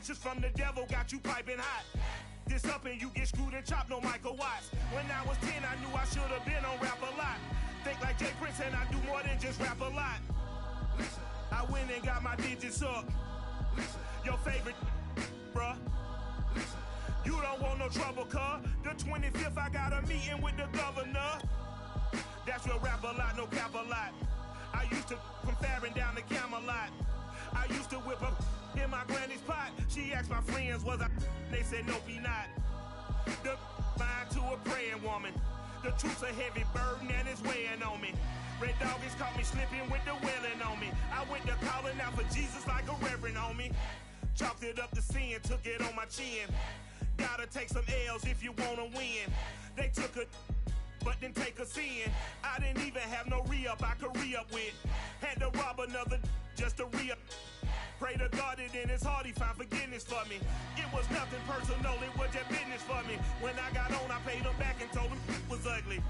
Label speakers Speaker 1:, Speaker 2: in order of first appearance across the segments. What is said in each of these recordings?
Speaker 1: Instructions from the devil got you piping hot. This up and you get screwed and chopped, no Michael Watts. When I was 10, I knew I should have been on Rap a Lot. Think like Jay Prince and I do more than just rap a lot. I went and got my digits up. Your favorite, bruh. You don't want no trouble, cuz. The 25th, I got a meeting with the governor. That's real rap a lot, no cap a lot. I used to from Farron down to Camelot. I used to whip up in my granny's pot. She asked my friends, was I? They said, nope, he not. The mind to a praying woman. The truth's a heavy burden and it's weighing on me. Red Doggies caught me slipping with the wailing on me. I went to calling out for Jesus like a reverend on me. Chalked it up to sin, took it on my chin. Gotta take some L's if you wanna win. They took a but didn't take a sin. I didn't even have no re-up I could re-up with. Had to rob another just to re-up. Pray to God that in his heart he found forgiveness for me. It was nothing personal, it was just business for me. When I got on, I paid him back and told him it was ugly.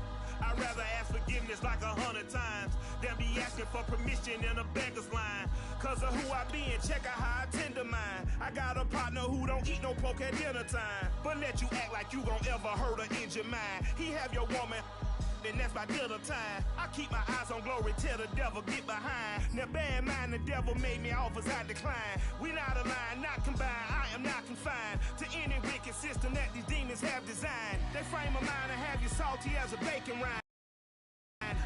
Speaker 1: I'd rather ask forgiveness like 100 times than be asking for permission in a beggar's line. Cause of who I be and check out how I tend to mine. I got a partner who don't eat no pork at dinner time, but let you act like you gon' ever hurt or injure mine. He have your woman, and that's my dinner time. I keep my eyes on glory till the devil get behind. Now bear in mind the devil made me offers I decline. We not aligned, not combined, I am not confined to any wicked system that these demons have designed. They frame a mind and have you salty as a bacon rind.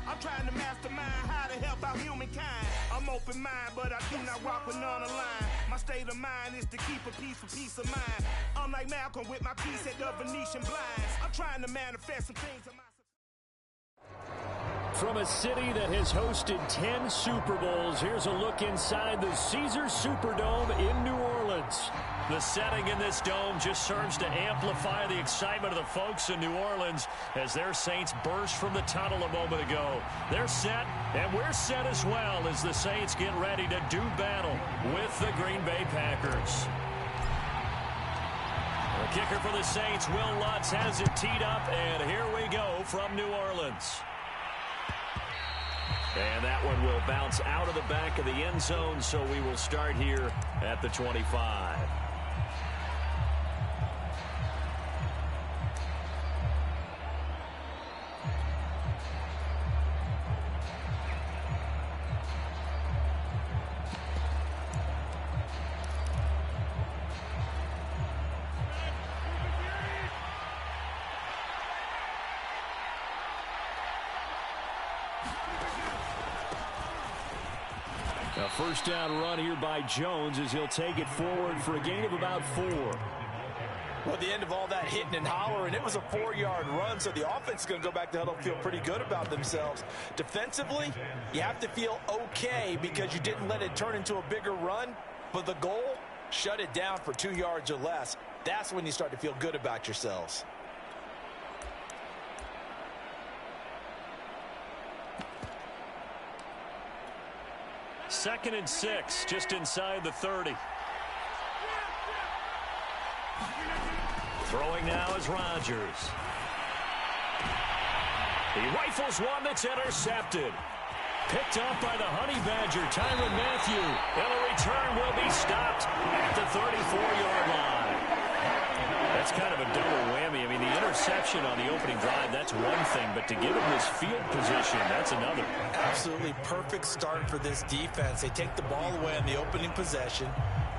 Speaker 1: I'm trying to mastermind how to help out humankind. I'm open mind, but I do not rock with none aligned. My state of mind is to keep a peace for peace of mind. Unlike Malcolm with my piece at the Venetian blinds. I'm trying to manifest some things in my...
Speaker 2: From a city that has hosted 10 Super Bowls, here's a look inside the Caesars Superdome in New Orleans. The setting in this dome just serves to amplify the excitement of the folks in New Orleans as their Saints burst from the tunnel a moment ago. They're set, and we're set as well as the Saints get ready to do battle with the Green Bay Packers. The kicker for the Saints, Will Lutz, has it teed up, and here we go from New Orleans. And that one will bounce out of the back of the end zone, so we will start here at the 25. A first down run here by Jones as he'll take it forward for a gain of about 4.
Speaker 3: Well, at the end of all that hitting and hollering, it was a 4-yard run, so the offense is going to go back to huddle and feel pretty good about themselves. Defensively, you have to feel okay because you didn't let it turn into a bigger run, but the goal, shut it down for 2 yards or less. That's when you start to feel good about yourselves.
Speaker 2: Second and 6, just inside the 30. Throwing now is Rodgers. He rifles one that's intercepted. Picked up by the Honey Badger, Tyrann Mathieu. And the return will be stopped at the 34-yard line. That's kind of a double whammy. I mean, the interception on the opening drive, that's one thing, but to give him this field position, that's another.
Speaker 3: Absolutely perfect start for this defense. They take the ball away on the opening possession.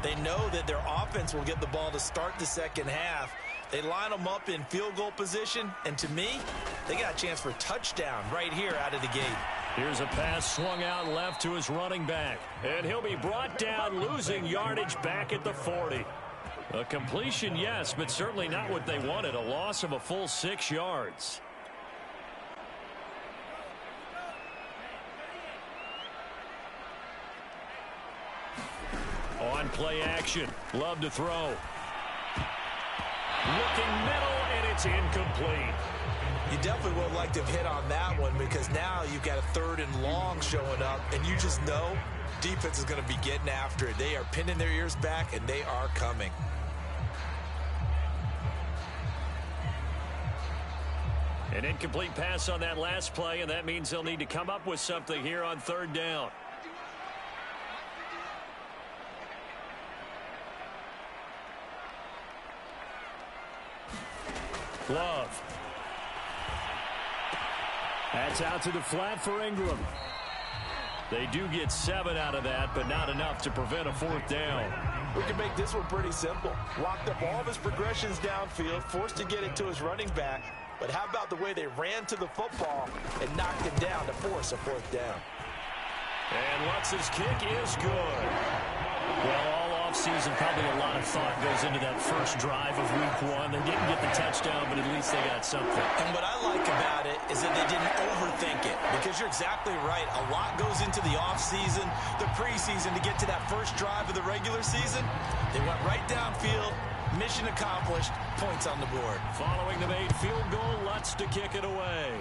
Speaker 3: They know that their offense will get the ball to start the second half. They line them up in field goal position, and to me, they got a chance for a touchdown right here out of the gate.
Speaker 2: Here's a pass swung out left to his running back, and he'll be brought down, losing yardage back at the 40. A completion, yes, but certainly not what they wanted. A loss of a full 6 yards. On play action. Love to throw. Looking middle, and it's incomplete.
Speaker 3: You definitely would like to have hit on that one because now you've got a 3rd and long showing up, and you just know defense is going to be getting after it. They are pinning their ears back, and they are coming.
Speaker 2: An incomplete pass on that last play, and that means they'll need to come up with something here on 3rd down. Love. That's out to the flat for Ingram. They do get 7 out of that, but not enough to prevent a 4th down.
Speaker 3: We can make this one pretty simple. Locked up all of his progressions downfield, forced to get it to his running back. But how about the way they ran to the football and knocked him down to force a 4th down?
Speaker 2: And Lutz's kick is good. Well, all offseason, probably a lot of thought goes into that first drive of week 1. They didn't get the touchdown, but at least they got something.
Speaker 3: And what I like about it is that they didn't overthink it, because you're exactly right. A lot goes into the offseason, the preseason to get to that first drive of the regular season. They went right downfield, mission accomplished, points on the board.
Speaker 2: Following the made field goal, Lutz to kick it away.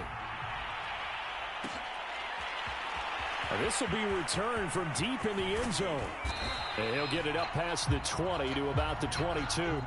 Speaker 2: This will be returned from deep in the end zone. And he'll get it up past the 20 to about the 22.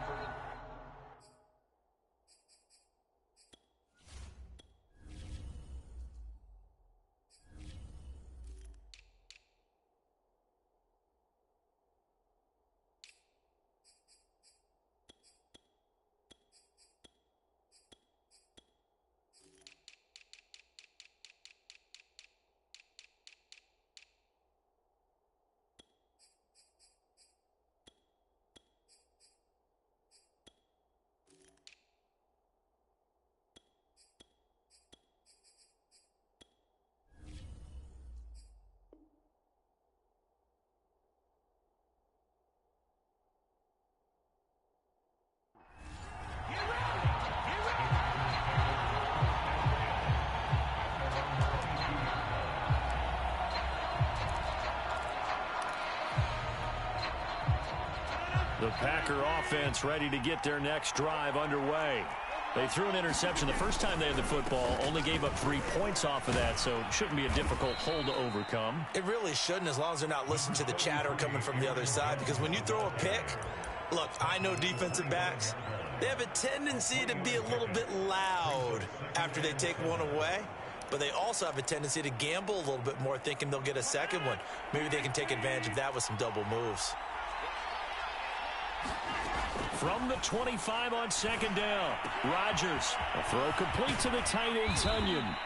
Speaker 2: The Packer offense ready to get their next drive underway. They threw an interception the first time they had the football, only gave up 3 points off of that, so it shouldn't be a difficult hole to overcome.
Speaker 3: It really shouldn't, as long as they're not listening to the chatter coming from the other side, because when you throw a pick, look, I know defensive backs, they have a tendency to be a little bit loud after they take one away, but they also have a tendency to gamble a little bit more, thinking they'll get a second one. Maybe they can take advantage of that with some double moves.
Speaker 2: From the 25 on 2nd down, Rodgers. A throw complete to the tight end, Tunyon.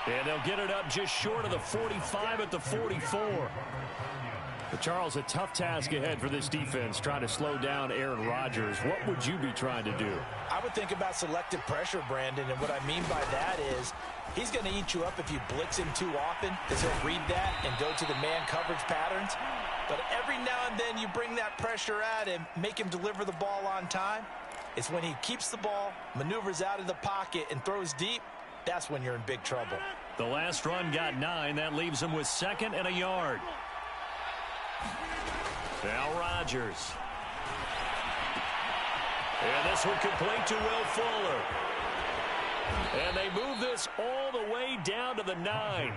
Speaker 2: And they'll get it up just short of the 45 at the 44. But Charles, a tough task ahead for this defense, trying to slow down Aaron Rodgers. What would you be trying to do?
Speaker 3: I would think about selective pressure, Brandon, and what I mean by that is he's going to eat you up if you blitz him too often, because he'll read that and go to the man coverage patterns. But every now and then you bring that pressure at him, make him deliver the ball on time. It's when he keeps the ball, maneuvers out of the pocket, and throws deep, that's when you're in big trouble.
Speaker 2: The last run got 9. That leaves him with 2nd and a yard. Now Rodgers. And this one complete to Will Fuller. And they move this all the way down to the 9.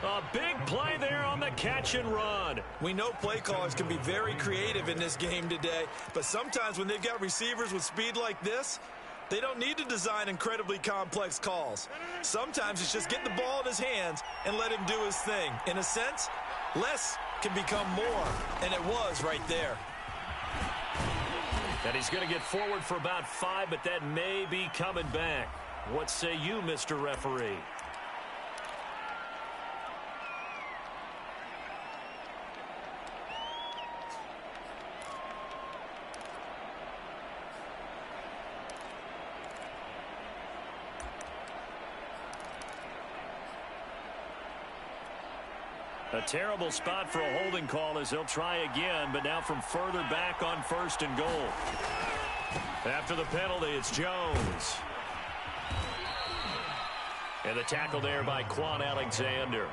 Speaker 2: A big play there on the catch and run.
Speaker 3: We know play callers can be very creative in this game today, but sometimes when they've got receivers with speed like this, they don't need to design incredibly complex calls. Sometimes it's just get the ball in his hands and let him do his thing. In a sense, less can become more, and it was right there.
Speaker 2: And he's going to get forward for about 5, but that may be coming back. What say you, Mr. Referee? A terrible spot for a holding call as he'll try again, but now from further back on 1st and goal. After the penalty, it's Jones. And the tackle there by Quan Alexander.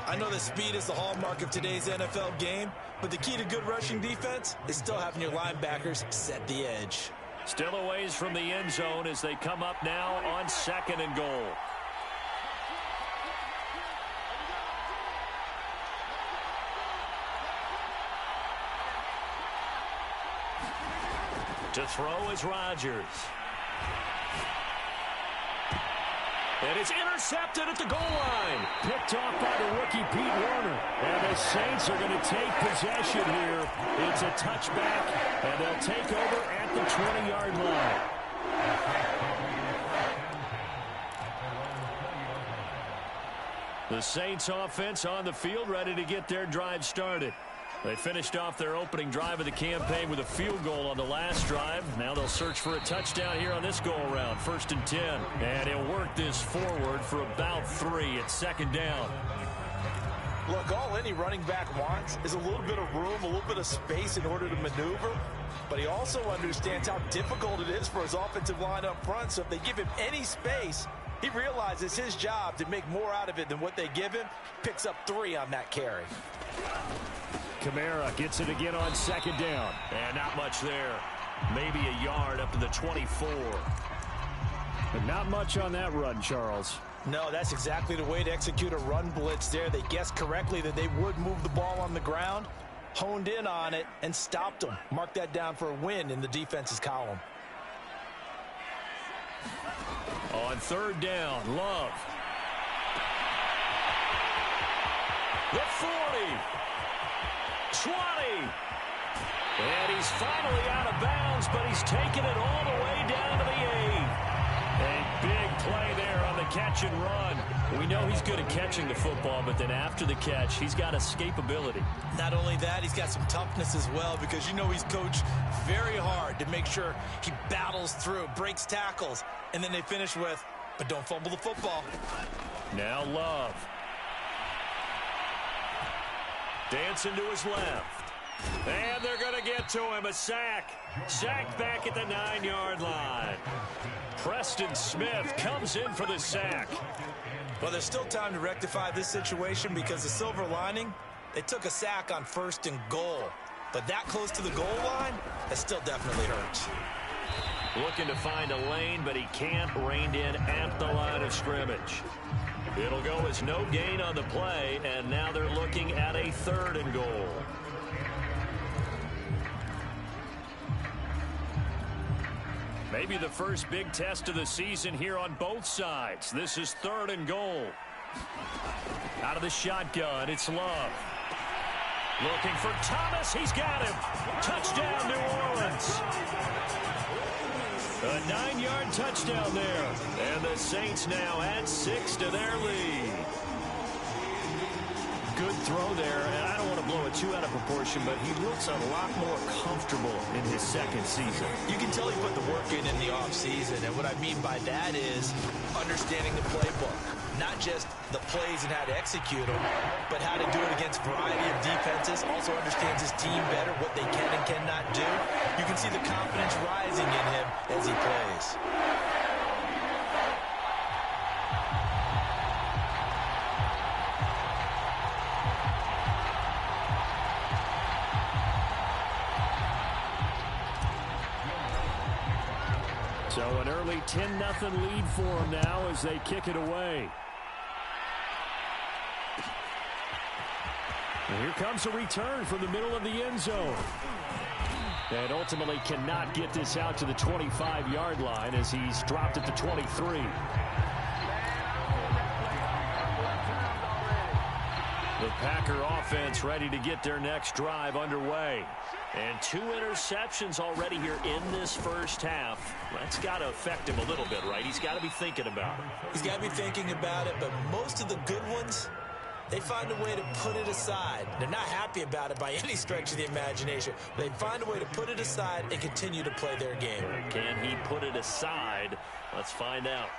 Speaker 3: I know that speed is the hallmark of today's NFL game, but the key to good rushing defense is still having your linebackers set the edge.
Speaker 2: Still a ways from the end zone as they come up now on 2nd and goal. To throw is Rodgers. And it's intercepted at the goal line. Picked off by the rookie Pete Werner. And the Saints are going to take possession here. It's a touchback, and they'll take over at the 20-yard line. The Saints offense on the field, ready to get their drive started. They finished off their opening drive of the campaign with a field goal on the last drive. Now they'll search for a touchdown here on this go-around. 1st and 10. And he'll work this forward for about 3 at 2nd down.
Speaker 3: Look, all any running back wants is a little bit of room, a little bit of space in order to maneuver. But he also understands how difficult it is for his offensive line up front. So if they give him any space, he realizes his job to make more out of it than what they give him. Picks up 3 on that carry.
Speaker 2: Kamara gets it again on 2nd down. And not much there. Maybe a yard up to the 24. But not much on that run, Charles.
Speaker 3: No, that's exactly the way to execute a run blitz there. They guessed correctly that they would move the ball on the ground, honed in on it, and stopped them. Mark that down for a win in the defense's column.
Speaker 2: On 3rd down, Love. The 40. 20. And he's finally out of bounds, but he's taken it all the way down to the 8. A big play there on the catch and run. We know he's good at catching the football, but then after the catch, he's got escapability.
Speaker 3: Not only that, he's got some toughness as well, because you know he's coached very hard to make sure he battles through, breaks tackles, and then they finish with, but don't fumble the football.
Speaker 2: Now Love. Dancing to his left. And they're going to get to him. A sack. Sacked back at the 9-yard line. Preston Smith comes in for the sack.
Speaker 3: Well, there's still time to rectify this situation because the silver lining, they took a sack on 1st and goal. But that close to the goal line, that still definitely hurts.
Speaker 2: Looking to find a lane, but he can't. Reined in at the line of scrimmage. It'll go as no gain on the play, and now they're looking at a 3rd and goal. Maybe the first big test of the season here on both sides. This is 3rd and goal. Out of the shotgun, it's Love. Looking for Thomas. He's got him. Touchdown, New Orleans. A 9-yard touchdown there. And the Saints now add 6 to their lead. Good throw there. And I don't want to blow it too out of proportion, but he looks a lot more comfortable in his 2nd season.
Speaker 3: You can tell he put the work in the offseason. And what I mean by that is understanding the playbook. Not just the plays and how to execute them, but how to do it against a variety of defenses. Also understands his team better, what they can and cannot do. You can see the confidence rising in him as he plays.
Speaker 2: So an early 10-0 lead for them now as they kick it away. And here comes a return from the middle of the end zone. And ultimately cannot get this out to the 25-yard line as he's dropped at the 23. The Packer offense ready to get their next drive underway. And 2 interceptions already here in this first half. That's got to affect him a little bit, right? He's got to be thinking about it.
Speaker 3: He's got to be thinking about it, but most of the good ones, they find a way to put it aside. They're not happy about it by any stretch of the imagination. They find a way to put it aside and continue to play their game.
Speaker 2: Can he put it aside? Let's find out.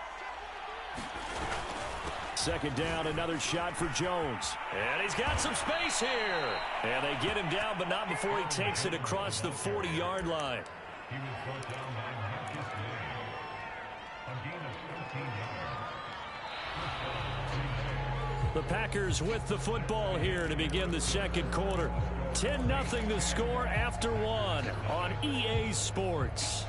Speaker 2: 2nd down, another shot for Jones. And he's got some space here. And they get him down, but not before he takes it across the 40-yard line. The Packers with the football here to begin the 2nd quarter. 10-0 the score after 1 on EA Sports.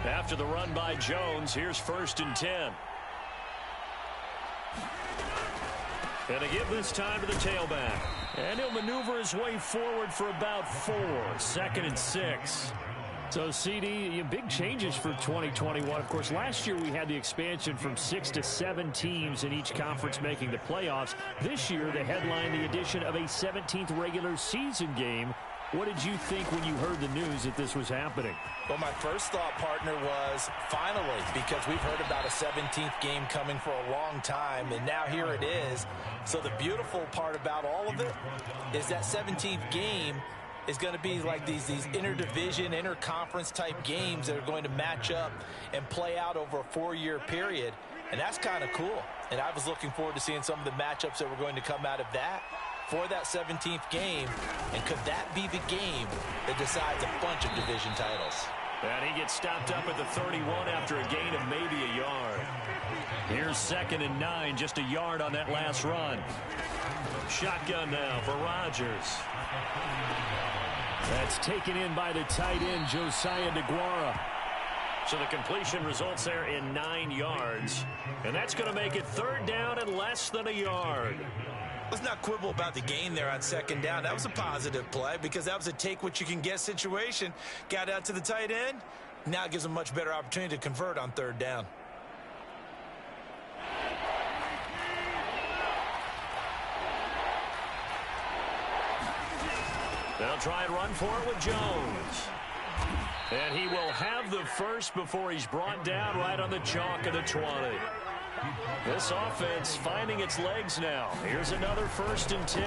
Speaker 2: After the run by Jones, here's 1st and 10. And to give this time to the tailback. And he'll maneuver his way forward for about 4. 2nd and 6. So, CD, big changes for 2021. Of course, last year we had the expansion from 6 to 7 teams in each conference making the playoffs. This year, they headlined the addition of a 17th regular season game. What did you think when you heard the news that this was happening?
Speaker 3: Well, my first thought, partner, was finally, because we've heard about a 17th game coming for a long time, and now here it is. So the beautiful part about all of it is that 17th game is going to be like these interdivision, interconference type games that are going to match up and play out over a 4-year period. And that's kind of cool. And I was looking forward to seeing some of the matchups that were going to come out of that for that 17th game. And could that be the game that decides a bunch of division titles?
Speaker 2: And he gets stopped up at the 31 after a gain of maybe a yard. Here's 2nd and 9, just a yard on that last run. Shotgun now for Rodgers. That's taken in by the tight end, Josiah DeGuara. So the completion results there in 9 yards. And that's going to make it 3rd down and less than a yard.
Speaker 3: Let's not quibble about the gain there on 2nd down. That was a positive play because that was a take-what-you-can-get situation. Got out to the tight end. Now it gives a much better opportunity to convert on 3rd down.
Speaker 2: They'll try and run for it with Jones. And he will have the first before he's brought down right on the chalk of the 20. This offense finding its legs now. Here's another 1st and 10.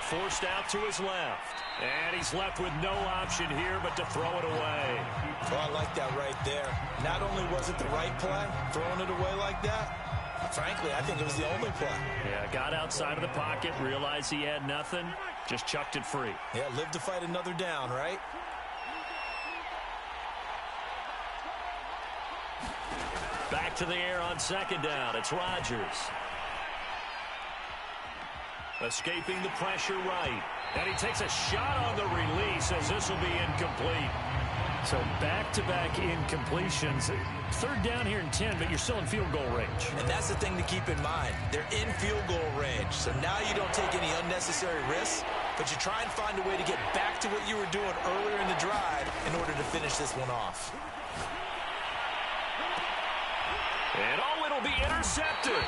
Speaker 2: Forced out to his left. And he's left with no option here but to throw it away.
Speaker 3: Oh, I like that right there. Not only was it the right play, throwing it away like that, frankly, I think it was the only play.
Speaker 2: Yeah, got outside of the pocket, realized he had nothing, just chucked it free.
Speaker 3: Yeah, live to fight another down, right?
Speaker 2: Back to the air on 2nd down. It's Rodgers. Escaping the pressure right. And he takes a shot on the release as this will be incomplete. So back-to-back incompletions. 3rd down here and 10, but you're still in field goal range.
Speaker 3: And that's the thing to keep in mind. They're in field goal range. So now you don't take any unnecessary risks, but you try and find a way to get back to what you were doing earlier in the drive in order to finish this one off.
Speaker 2: And it'll be intercepted.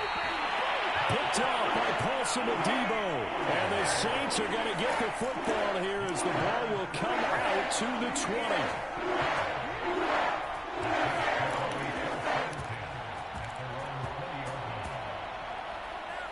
Speaker 2: Picked off by Paulson Adebo. And the Saints are going to get the football here as the ball will come out to the 20.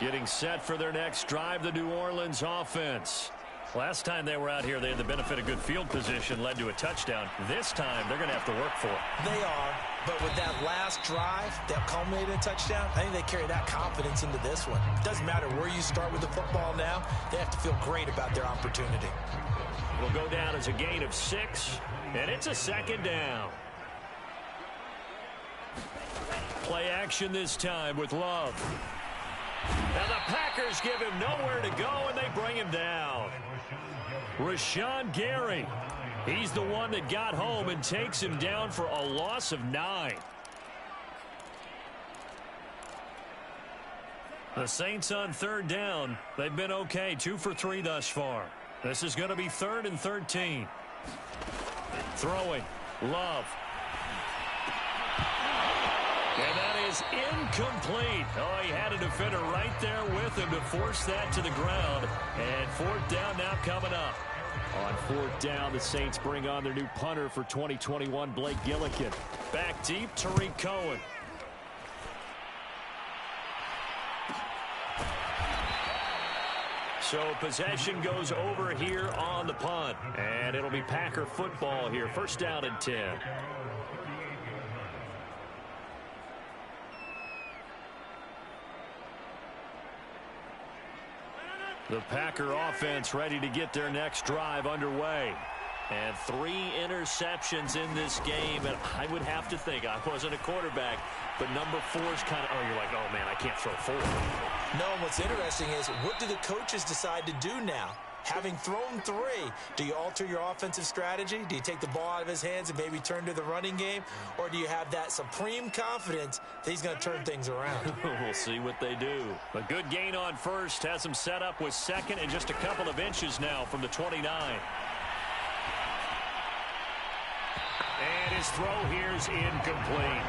Speaker 2: Getting set for their next drive, the New Orleans offense. Last time they were out here, they had the benefit of good field position, led to a touchdown. This time, they're going to have to work for it.
Speaker 3: They are, but with that last drive that culminated in a touchdown, I think they carry that confidence into this one. It doesn't matter where you start with the football now. They have to feel great about their opportunity.
Speaker 2: Will go down as a gain of 6, and it's a 2nd down. Play action this time with Love. And the Packers give him nowhere to go, and they bring him down. Rashawn Gary, he's the one that got home and takes him down for a loss of 9. The Saints on 3rd down. They've been okay, 2 for 3 thus far. This is going to be 3rd and 13. Throwing, Love. And that is incomplete. Oh, he had a defender right there with him to force that to the ground. And 4th down now coming up. On 4th down, the Saints bring on their new punter for 2021, Blake Gillikin. Back deep, Tariq Cohen. So possession goes over here on the punt. And it'll be Packer football here. 1st down and 10. The Packer offense ready to get their next drive underway. And 3 interceptions in this game. And I would have to think, I wasn't a quarterback, but number 4 is kind of, oh, you're like, oh, man, I can't throw 4.
Speaker 3: No, and what's interesting is, what do the coaches decide to do now? Having thrown 3, do you alter your offensive strategy? Do you take the ball out of his hands and maybe turn to the running game? Or do you have that supreme confidence that he's going to turn things around?
Speaker 2: We'll see what they do. A good gain on 1st has him set up with 2nd and just a couple of inches now from the 29. his throw here's incomplete.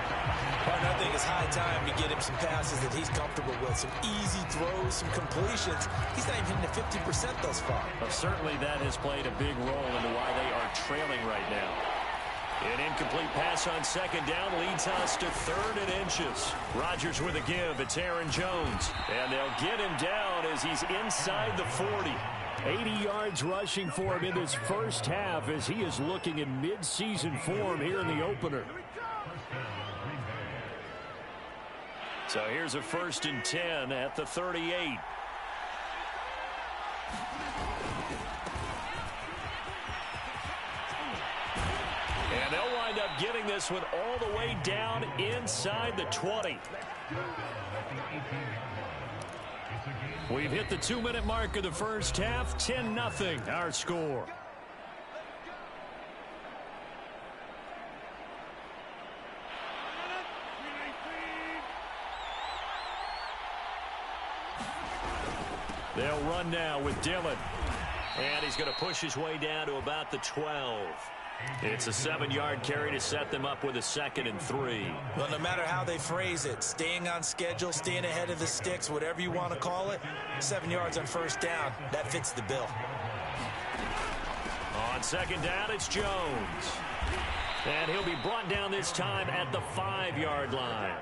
Speaker 3: Partner, I think it's high time to get him some passes that he's comfortable with. Some easy throws, some completions. He's not even hitting the 50% thus far.
Speaker 2: Well, certainly that has played a big role into why they are trailing right now. An incomplete pass on second down leads us to 3rd and inches. Rodgers with a give. It's Aaron Jones. And they'll get him down as he's inside the 40. 80 yards rushing for him in this first half as he is looking in mid-season form here in the opener. So here's a 1st and 10 at the 38. And they'll wind up getting this one all the way down inside the 20. We've hit the 2-minute mark of the first half. 10-0 our score. They'll run now with Dillon. And he's going to push his way down to about the 12. It's a 7-yard carry to set them up with a 2nd and 3.
Speaker 3: Well, no matter how they phrase it, staying on schedule, staying ahead of the sticks, whatever you want to call it, 7 yards on first down, that fits the bill.
Speaker 2: On 2nd down, it's Jones. And he'll be brought down this time at the 5-yard line.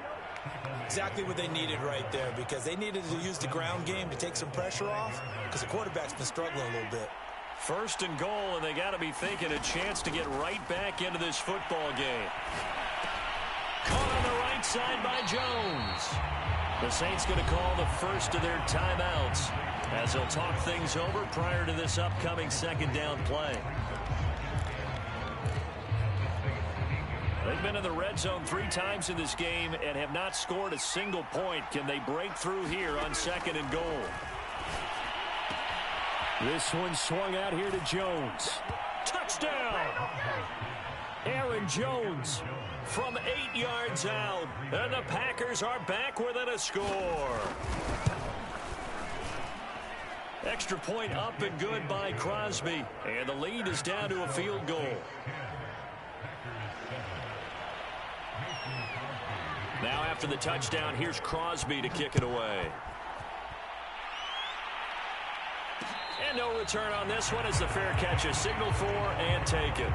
Speaker 3: Exactly what they needed right there, because they needed to use the ground game to take some pressure off, because the quarterback's been struggling a little bit.
Speaker 2: 1st and goal, and they got to be thinking a chance to get right back into this football game. Caught on the right side by Jones. The Saints going to call the first of their timeouts as they'll talk things over prior to this upcoming 2nd down play. They've been in the red zone 3 times in this game and have not scored a single point. Can they break through here on 2nd and goal? This one swung out here to Jones. Touchdown! Aaron Jones from 8 yards out. And the Packers are back within a score. Extra point up and good by Crosby. And the lead is down to a field goal. Now after the touchdown, here's Crosby to kick it away. And no return on this one as the fair catch is signaled for and taken.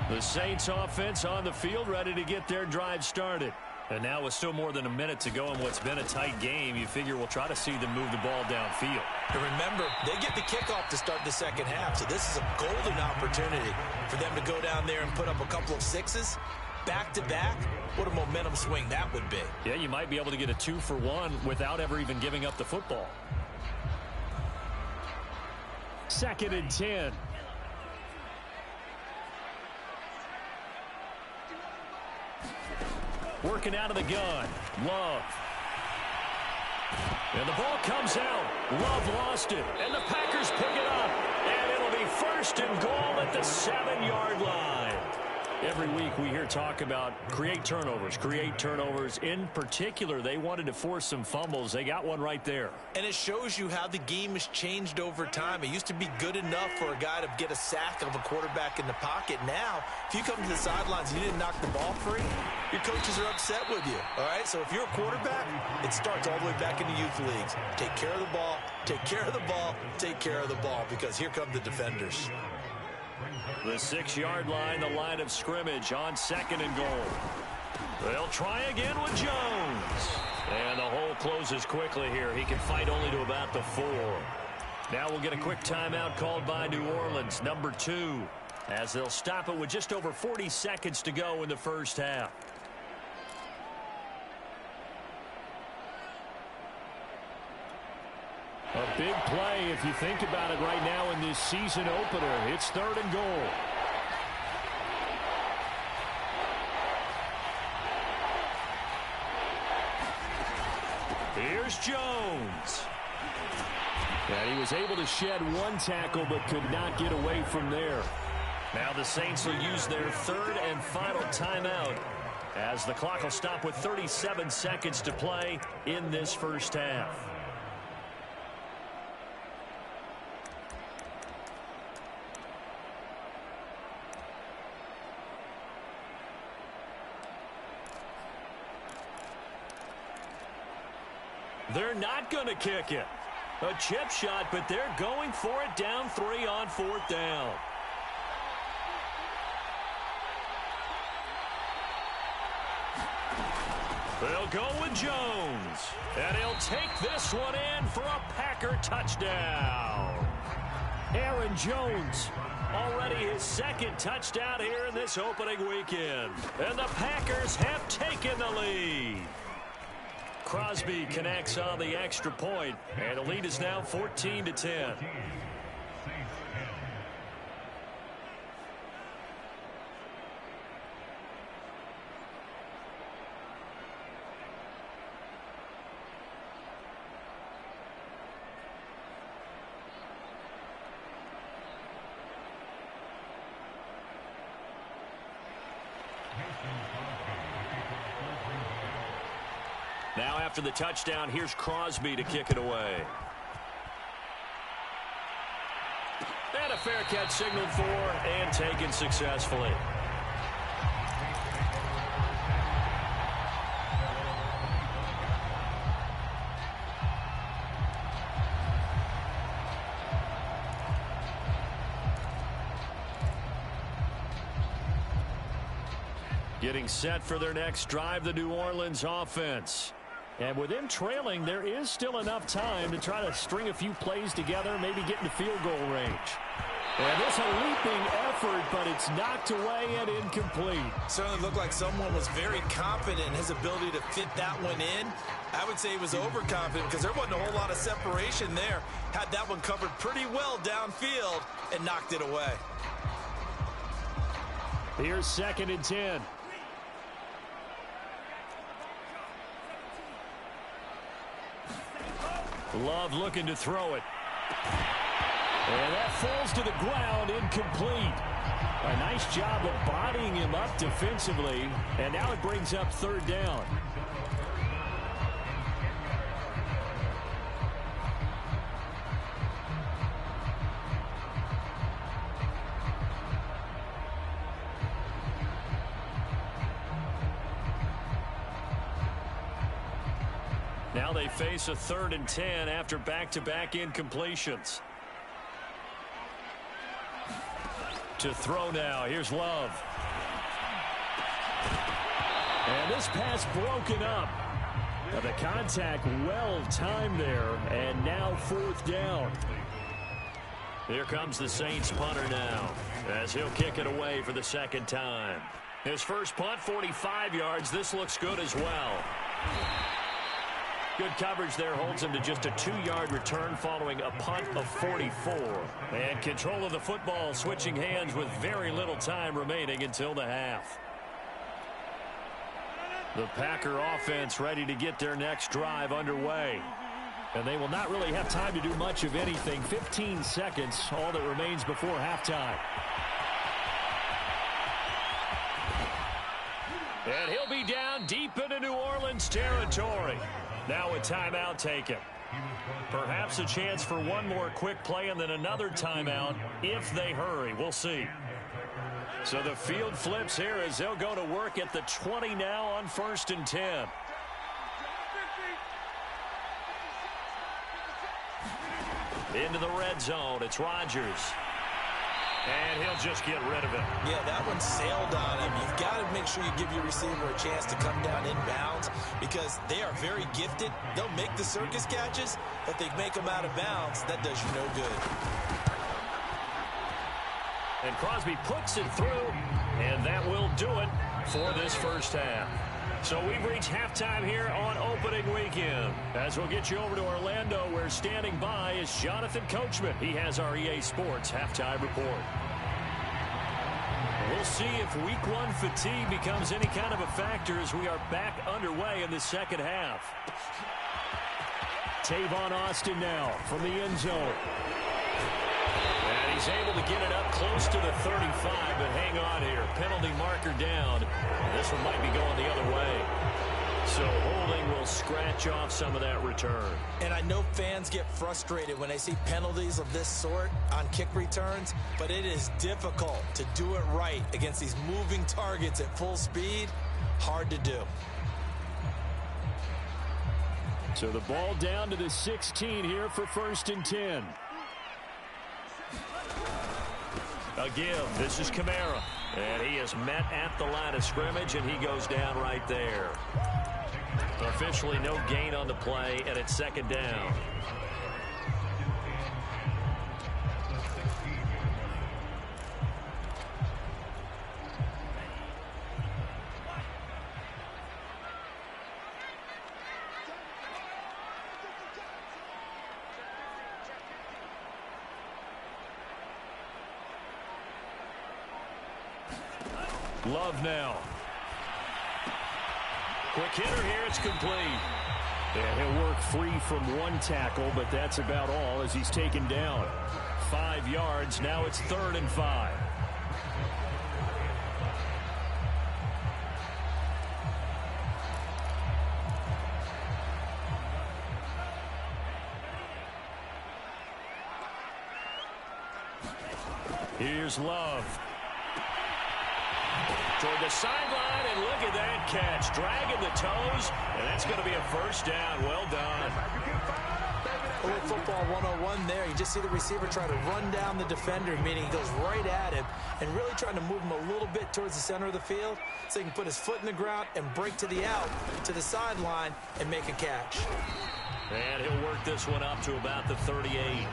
Speaker 2: The Saints offense on the field ready to get their drive started. And now with still more than a minute to go in what's been a tight game, you figure we'll try to see them move the ball downfield.
Speaker 3: And remember, they get the kickoff to start the 2nd half, so this is a golden opportunity for them to go down there and put up a couple of 6s. Back-to-back, what a momentum swing that would be.
Speaker 2: Yeah, you might be able to get a 2-for-1 without ever even giving up the football. 2nd and 10. Working out of the gun. Love. And the ball comes out. Love lost it. And the Packers pick it up. And it'll be 1st and goal at the 7-yard line. Every week we hear talk about create turnovers. In particular, they wanted to force some fumbles. They got one right there.
Speaker 3: And it shows you how the game has changed over time. It used to be good enough for a guy to get a sack of a quarterback in the pocket. Now, if you come to the sidelines and you didn't knock the ball free, your coaches are upset with you. All right, so if you're a quarterback, it starts all the way back in the youth leagues. Take care of the ball, take care of the ball, take care of the ball, because here come the defenders.
Speaker 2: The 6-yard line, the line of scrimmage on 2nd and goal. They'll try again with Jones. And the hole closes quickly here. He can fight only to about the 4. Now we'll get a quick timeout called by New Orleans, number 2, as they'll stop it with just over 40 seconds to go in the first half. A big play if you think about it right now in this season opener. It's 3rd and goal. Here's Jones. And he was able to shed one tackle but could not get away from there. Now the Saints will use their 3rd and final timeout as the clock will stop with 37 seconds to play in this first half. They're not going to kick it. A chip shot, but they're going for it down 3 on 4th down. They'll go with Jones. And he'll take this one in for a Packer touchdown. Aaron Jones, already his 2nd touchdown here in this opening weekend. And the Packers have taken the lead. Crosby connects on the extra point, and the lead is now 14-10. Now after the touchdown, here's Crosby to kick it away. And a fair catch signaled for and taken successfully. Getting set for their next drive, the New Orleans offense. And with them trailing, there is still enough time to try to string a few plays together, maybe get into field goal range. And it's a leaping effort, but it's knocked away and incomplete.
Speaker 3: Certainly looked like someone was very confident in his ability to fit that one in. I would say he was overconfident because there wasn't a whole lot of separation there. Had that one covered pretty well downfield and knocked it away.
Speaker 2: Here's 2nd and 10. Love looking to throw it. And that falls to the ground, incomplete. A nice job of bodying him up defensively, and now it brings up 3rd down. Now they face a 3rd and 10 after back-to-back incompletions. To throw now. Here's Love. And this pass broken up. Now the contact well timed there, and now 4th down. Here comes the Saints punter now, as he'll kick it away for the 2nd time. His first punt, 45 yards. This looks good as well. Good coverage there holds him to just a 2-yard return following a punt of 44. And control of the football switching hands with very little time remaining until the half. The Packer offense ready to get their next drive underway. And they will not really have time to do much of anything. 15 seconds, all that remains before halftime. And he'll be down deep into New Orleans territory. Now a timeout taken. Perhaps a chance for one more quick play and then another timeout if they hurry. We'll see. So the field flips here as they'll go to work at the 20 now on 1st and 10. Into the red zone. It's Rodgers. And he'll just get rid of it.
Speaker 3: Yeah, that one sailed on him. You've got to make sure you give your receiver a chance to come down inbounds because they are very gifted. They'll make the circus catches, but they make them out of bounds. That does you no good.
Speaker 2: And Crosby puts it through, and that will do it for this first half. So we've reached halftime here on opening weekend. As we'll get you over to Orlando, where standing by is Jonathan Coachman. He has our EA Sports halftime report. We'll see if week 1 fatigue becomes any kind of a factor as we are back underway in the second half. Tavon Austin now from the end zone. And he's able to get it up close to the 35, but hang on here. Penalty marker down. This one might be going the other way. So holding will scratch off some of that return.
Speaker 3: And I know fans get frustrated when they see penalties of this sort on kick returns, but it is difficult to do it right against these moving targets at full speed. Hard to do.
Speaker 2: So the ball down to the 16 here for 1st and 10. A give. This is Kamara. And he is met at the line of scrimmage, and he goes down right there. Officially no gain on the play, and it's 2nd down. Love now. Quick hitter here. It's complete. And he'll work free from one tackle, but that's about all as he's taken down. 5 yards. Now it's 3rd and 5. Here's Love. Toward the sideline, and look at that catch. Dragging the toes, and that's going to be a 1st down. Well done.
Speaker 3: A little football 101 there. You just see the receiver try to run down the defender, meaning he goes right at him, and really trying to move him a little bit towards the center of the field so he can put his foot in the ground and break to the out, to the sideline, and make a catch.
Speaker 2: And he'll work this one up to about the 38.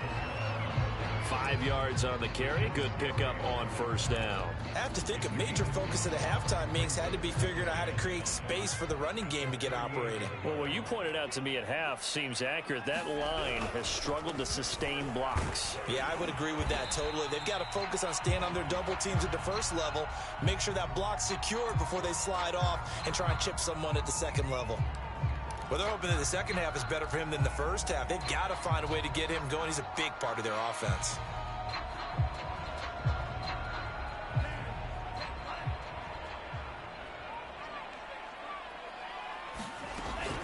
Speaker 2: 5 yards on the carry. Good pickup on 1st down.
Speaker 3: I have to think a major focus of the halftime meetings had to be figuring out how to create space for the running game to get operating.
Speaker 2: Well, what you pointed out to me at half seems accurate. That line has struggled to sustain blocks.
Speaker 3: Yeah, I would agree with that totally. They've got to focus on staying on their double teams at the 1st level, make sure that block's secured before they slide off and try and chip someone at the 2nd level. Well, they're hoping that the 2nd half is better for him than the 1st half. They've got to find a way to get him going. He's a big part of their offense.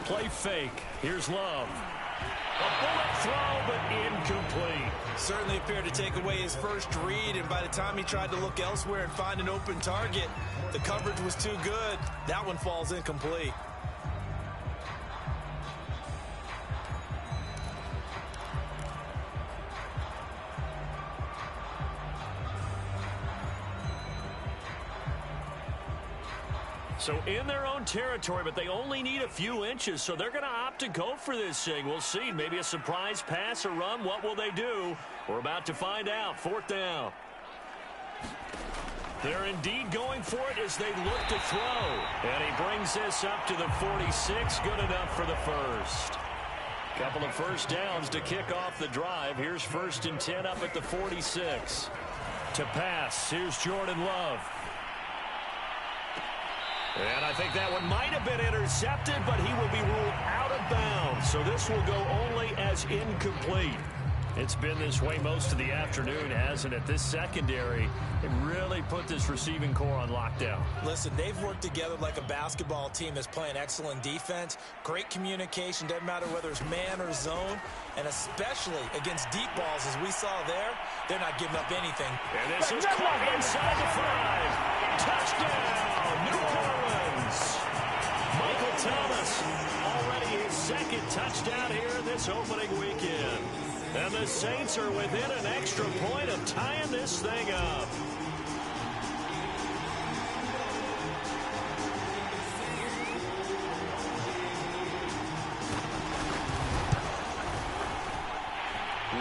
Speaker 2: Play fake. Here's Love. A bullet throw, but incomplete.
Speaker 3: Certainly appeared to take away his first read, and by the time he tried to look elsewhere and find an open target, the coverage was too good. That one falls incomplete.
Speaker 2: So in their own territory, but they only need a few inches, so they're going to opt to go for this thing. We'll see. Maybe a surprise pass or run. What will they do? We're about to find out. 4th down. They're indeed going for it as they look to throw. And he brings this up to the 46. Good enough for the 1st. Couple of 1st downs to kick off the drive. Here's 1st and 10 up at the 46. To pass, here's Jordan Love. And I think that one might have been intercepted, but he will be ruled out of bounds. So this will go only as incomplete. It's been this way most of the afternoon, hasn't it? This secondary, it really put this receiving core on lockdown.
Speaker 3: Listen, they've worked together like a basketball team that's playing excellent defense. Great communication, doesn't matter whether it's man or zone. And especially against deep balls, as we saw there, they're not giving up anything.
Speaker 2: And this is caught inside the 5. Touchdown, New Orleans. Michael Thomas, already his 2nd touchdown here in this opening weekend. And the Saints are within an extra point of tying this thing up.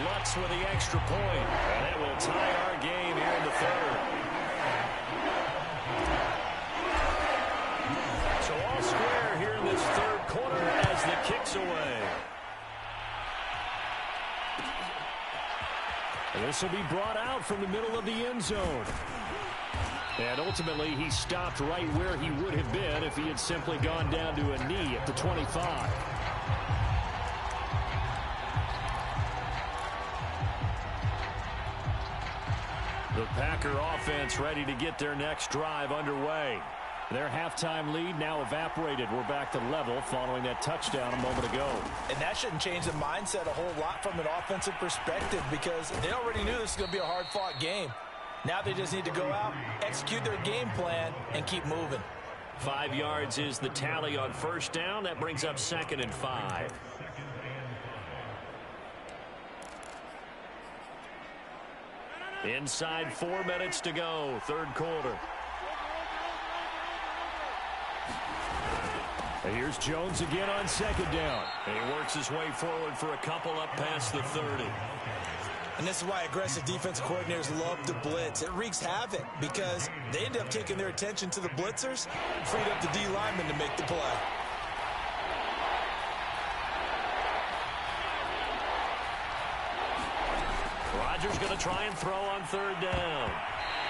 Speaker 2: Lutz with the extra point, and it will tie our game here in the 3rd. So all square here in this 3rd quarter as the kick's away. And this will be brought out from the middle of the end zone. And ultimately, he stopped right where he would have been if he had simply gone down to a knee at the 25. The Packer offense ready to get their next drive underway. Their halftime lead now evaporated. We're back to level following that touchdown a moment ago.
Speaker 3: And that shouldn't change the mindset a whole lot from an offensive perspective because they already knew this was going to be a hard-fought game. Now they just need to go out, execute their game plan, and keep moving.
Speaker 2: 5 yards is the tally on 1st down. That brings up 2nd and 5. Inside 4 minutes to go, third quarter. And here's Jones again on second down. And he works his way forward for a couple up past the 30.
Speaker 3: And this is why aggressive defensive coordinators love to blitz. It wreaks havoc because they end up taking their attention to the blitzers, freed up the D lineman to make the play.
Speaker 2: Rodgers going to try and throw on third down.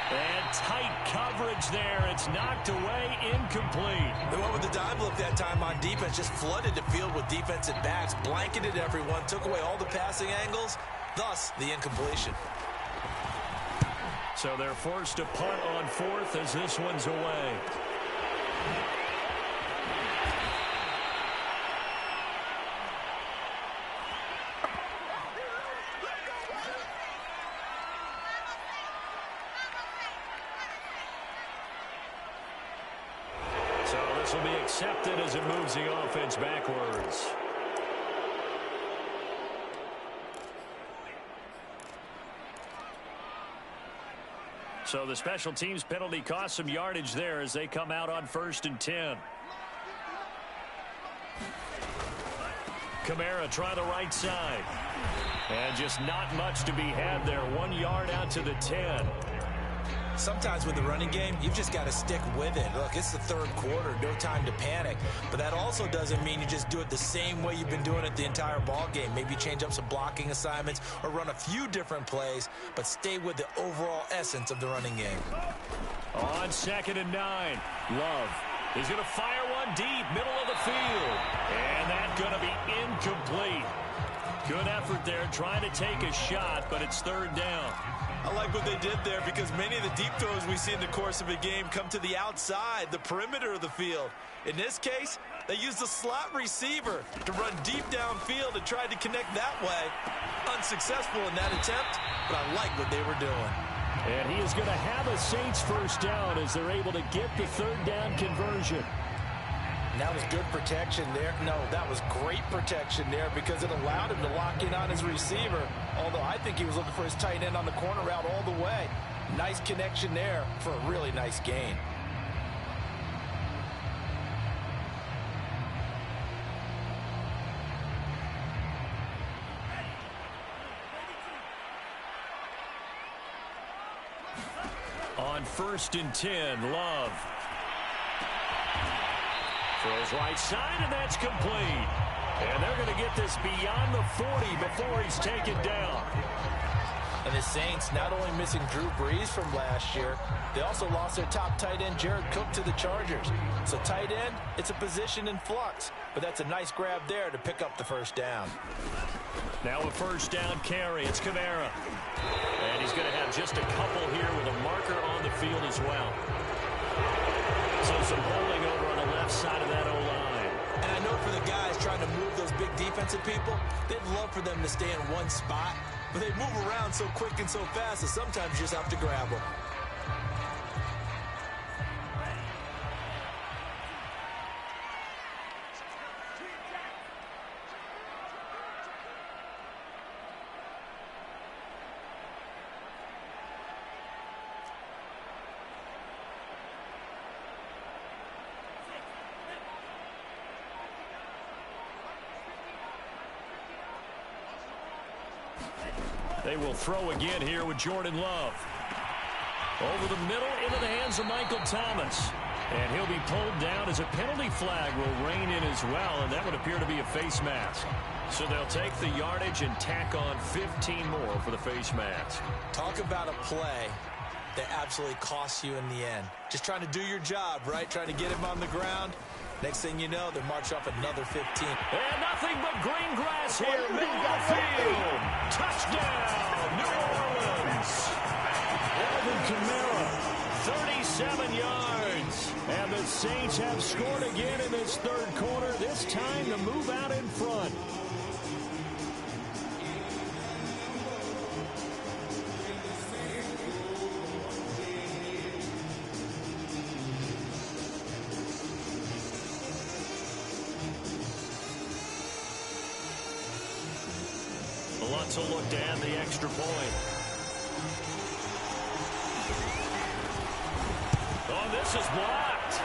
Speaker 2: And tight coverage there. It's knocked away, incomplete.
Speaker 3: They went with the dime look that time on defense, just flooded the field with defensive backs, blanketed everyone, took away all the passing angles, thus the incompletion.
Speaker 2: So they're forced to punt on fourth as this one's away. Will be accepted as it moves the offense backwards. So the special teams penalty cost some yardage there as they come out on 1st and 10. Kamara try the right side. And just not much to be had there. 1 yard out to the 10.
Speaker 3: Sometimes with the running game, you've just got to stick with it. Look, it's the third quarter, no time to panic. But that also doesn't mean you just do it the same way you've been doing it the entire ball game. Maybe change up some blocking assignments or run a few different plays, but stay with the overall essence of the running game.
Speaker 2: On 2nd and 9, Love is going to fire one deep, middle of the field. And that's going to be incomplete. Good effort there, trying to take a shot, but it's third down.
Speaker 3: I like what they did there because many of the deep throws we see in the course of a game come to the outside, the perimeter of the field. In this case, they used the slot receiver to run deep downfield and tried to connect that way. Unsuccessful in that attempt, but I like what they were doing.
Speaker 2: And he is going to have a Saints first down as they're able to get the third down conversion.
Speaker 3: And that was good protection there. No, that was great protection there because it allowed him to lock in on his receiver. Although I think he was looking for his tight end on the corner route all the way. Nice connection there for a really nice gain.
Speaker 2: On 1st and 10, Love throws right side, and that's complete. And they're going to get this beyond the 40 before he's taken down.
Speaker 3: And the Saints not only missing Drew Brees from last year, they also lost their top tight end, Jared Cook, to the Chargers. So tight end, it's a position in flux. But that's a nice grab there to pick up the first down.
Speaker 2: Now a first down carry. It's Kamara. And he's going to have just a couple here with a marker on the field as well. So some holding over on the left side of that O-line.
Speaker 3: And I know for the guys trying to move those big defensive people, they'd love for them to stay in one spot. But they move around so quick and so fast that sometimes you just have to grab them.
Speaker 2: They will throw again here with Jordan Love. Over the middle into the hands of Michael Thomas. And he'll be pulled down as a penalty flag will rein in as well, and that would appear to be a face mask. So they'll take the yardage and tack on 15 more for the face mask.
Speaker 3: Talk about a play that absolutely costs you in the end. Just trying to do your job, right? Trying to get him on the ground. Next thing you know, they march off another 15.
Speaker 2: And nothing but green grass here, middle of the field. Touchdown, New Orleans. Alvin Kamara, 37 yards. And the Saints have scored again in this third quarter, this time to move out in front. Lutz will look to add the extra point. This is blocked.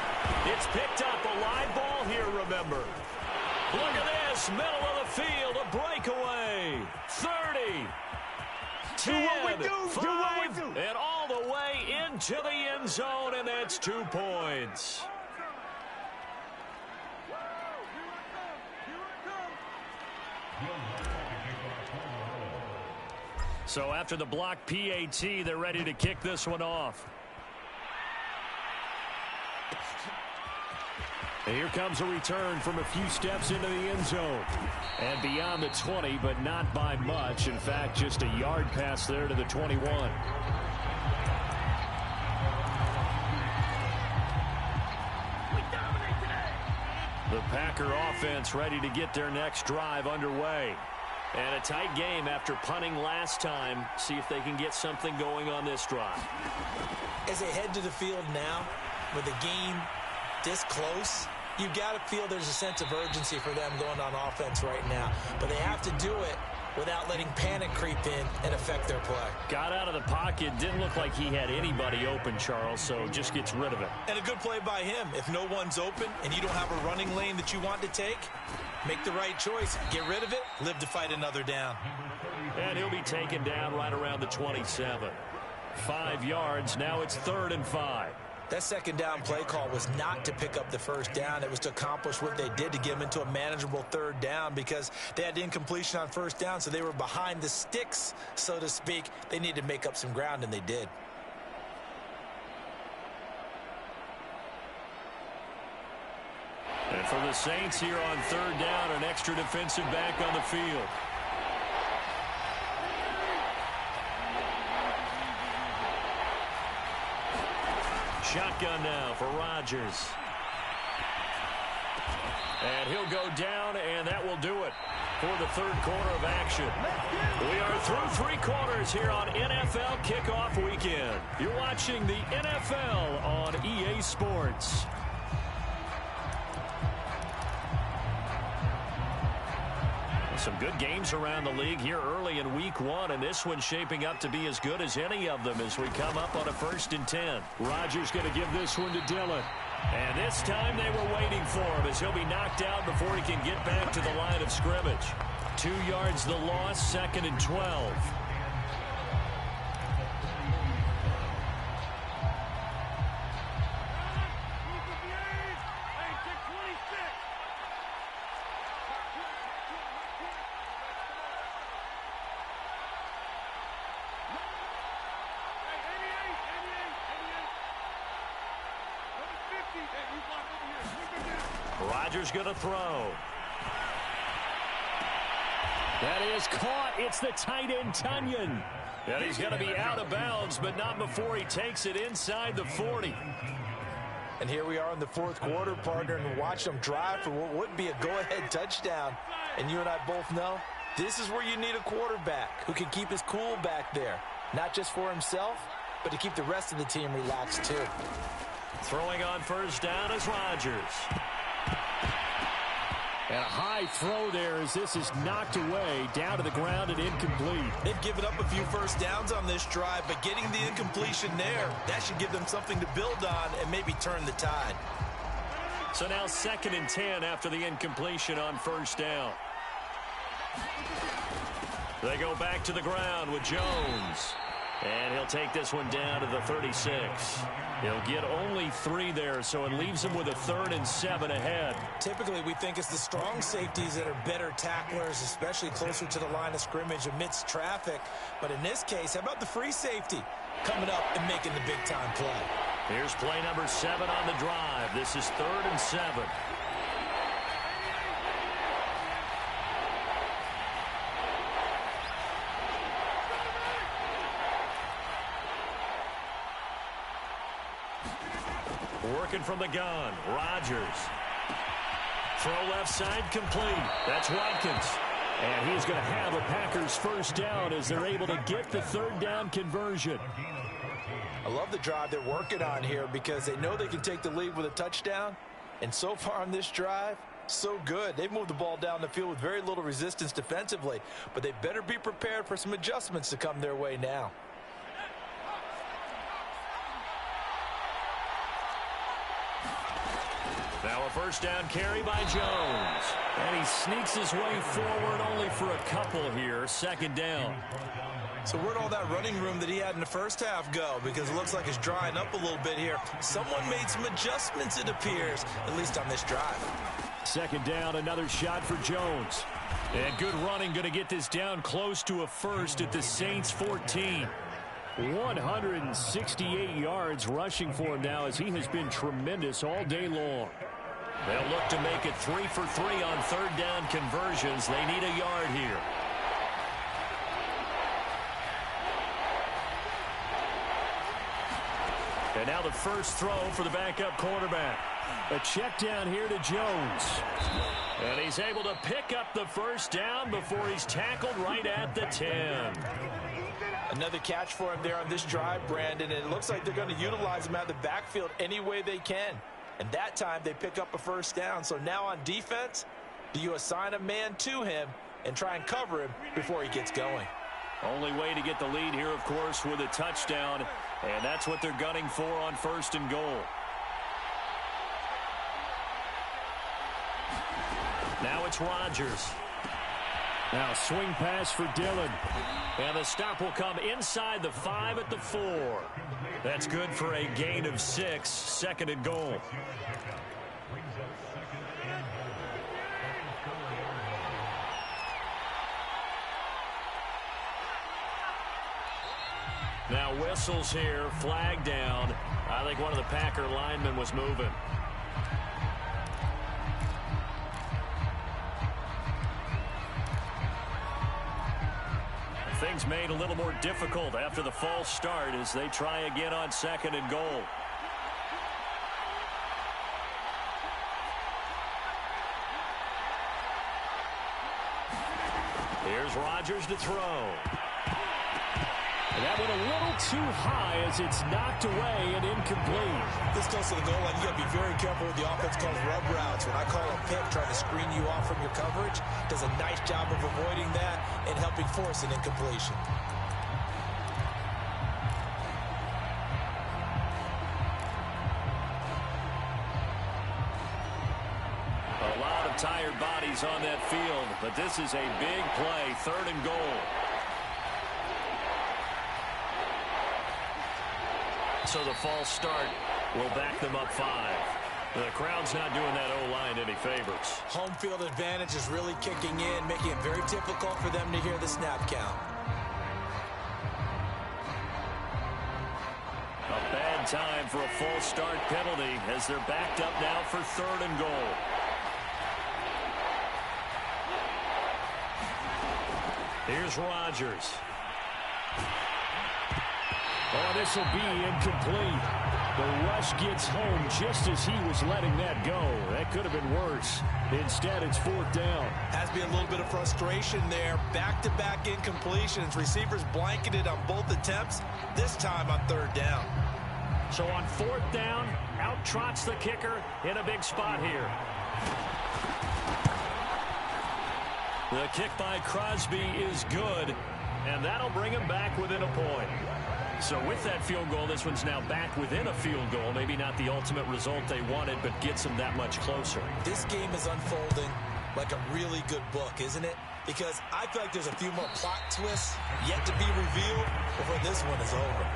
Speaker 2: It's picked up. A live ball here, remember. Look at this. Middle of the field. A breakaway. 30. 10, 5, and all the way into the end zone, and that's 2 points. So after the block PAT, they're ready to kick this one off. And here comes a return from a few steps into the end zone. And beyond the 20, but not by much. In fact, just a yard pass there to the 21. The Packer offense ready to get their next drive underway. And a tight game after punting last time. See if they can get something going on this drive.
Speaker 3: As they head to the field now, with the game this close, you've got to feel there's a sense of urgency for them going on offense right now. But they have to do it without letting panic creep in and affect their play.
Speaker 2: Got out of the pocket. Didn't look like he had anybody open, Charles, so just gets rid of it.
Speaker 3: And a good play by him. If no one's open and you don't have a running lane that you want to take, make the right choice. Get rid of it. Live to fight another down.
Speaker 2: And he'll be taken down right around the 27. 5 yards. Now it's 3rd and 5.
Speaker 3: That second down play call was not to pick up the first down. It was to accomplish what they did to get them into a manageable 3rd down because they had incompletion on first down, so they were behind the sticks, so to speak. They needed to make up some ground, and they did.
Speaker 2: And for the Saints here on 3rd down, an extra defensive back on the field. Shotgun now for Rodgers. And he'll go down, and that will do it for the 3rd quarter of action. We are through 3 quarters here on NFL Kickoff Weekend. You're watching the NFL on EA Sports. Some good games around the league here early in week 1, and this one's shaping up to be as good as any of them as we come up on a 1st and 10. Rodgers going to give this one to Dillon. And this time they were waiting for him as he'll be knocked out before he can get back to the line of scrimmage. 2 yards the loss, 2nd and 12. Rodgers going to throw. That is caught. It's the tight end, Tunyon. And he's going to be out of bounds, but not before he takes it inside the 40.
Speaker 3: And here we are in the 4th quarter, partner, and watch them drive for what would be a go-ahead touchdown. And you and I both know this is where you need a quarterback who can keep his cool back there. Not just for himself, but to keep the rest of the team relaxed too.
Speaker 2: Throwing on 1st down is Rodgers. And a high throw there as this is knocked away, down to the ground and incomplete.
Speaker 3: They've given up a few 1st downs on this drive, but getting the incompletion there, that should give them something to build on and maybe turn the tide.
Speaker 2: So now 2nd and 10 after the incompletion on 1st down. They go back to the ground with Jones. And he'll take this one down to the 36. He'll get only 3 there, so it leaves him with a 3rd and 7 ahead.
Speaker 3: Typically, we think it's the strong safeties that are better tacklers, especially closer to the line of scrimmage amidst traffic. But in this case, how about the free safety coming up and making the big-time play?
Speaker 2: Here's play number 7 on the drive. This is 3rd and 7. Working from the gun, Rodgers. Throw left side complete. That's Watkins. And he's going to have a Packers 1st down as they're able to get the 3rd down conversion.
Speaker 3: I love the drive they're working on here because they know they can take the lead with a touchdown. And so far on this drive, so good. They've moved the ball down the field with very little resistance defensively. But they better be prepared for some adjustments to come their way now.
Speaker 2: Now a first down carry by Jones. And he sneaks his way forward only for a couple here. Second down.
Speaker 3: So where'd all that running room that he had in the first half go? Because it looks like it's drying up a little bit here. Someone made some adjustments, it appears, at least on this drive.
Speaker 2: Second down, another shot for Jones. And good running, going to get this down close to a first at the Saints 14. 168 yards rushing for him now as he has been tremendous all day long. They'll look to make it 3 for 3 on third down conversions. They need a yard here. And now the first throw for the backup quarterback. A check down here to Jones. And he's able to pick up the first down before he's tackled right at the 10.
Speaker 3: Another catch for him there on this drive, Brandon, and it looks like they're going to utilize him out of the backfield any way they can. And that time they pick up a first down. So now on defense, do you assign a man to him and try and cover him before he gets going?
Speaker 2: Only way to get the lead here, of course, with a touchdown. And that's what they're gunning for on first and goal. Now it's Rodgers. Now swing pass for Dillon. And the stop will come inside the 5 at the 4. That's good for a gain of 6. Second and goal. Now whistles here, flag down. I think one of the Packer linemen was moving. Things made a little more difficult after the false start as they try again on second and goal. Here's Rodgers to throw. And that went a little too high as it's knocked away and incomplete.
Speaker 3: This goes to the goal line. You got to be very careful with the offense called rub routes. When I call a pick, trying to screen you off from your coverage, does a nice job of avoiding that and helping force an incompletion.
Speaker 2: A lot of tired bodies on that field, but this is a big play, third and goal. So the false start will back them up 5. The crowd's not doing that O-line any favors.
Speaker 3: Home field advantage is really kicking in, making it very difficult for them to hear the snap count.
Speaker 2: A bad time for a false start penalty as they're backed up now for third and goal. Here's Rodgers. Oh, this will be incomplete. The rush gets home just as he was letting that go. That could have been worse. Instead, it's fourth down.
Speaker 3: Has to be a little bit of frustration there. Back-to-back incompletions. Receivers blanketed on both attempts, this time on third down.
Speaker 2: So on fourth down, out trots the kicker in a big spot here. The kick by Crosby is good, and that'll bring him back within a point. So with that field goal, this one's now back within a field goal. Maybe not the ultimate result they wanted, but gets them that much closer.
Speaker 3: This game is unfolding like a really good book, isn't it? Because I feel like there's a few more plot twists yet to be revealed before this one is over.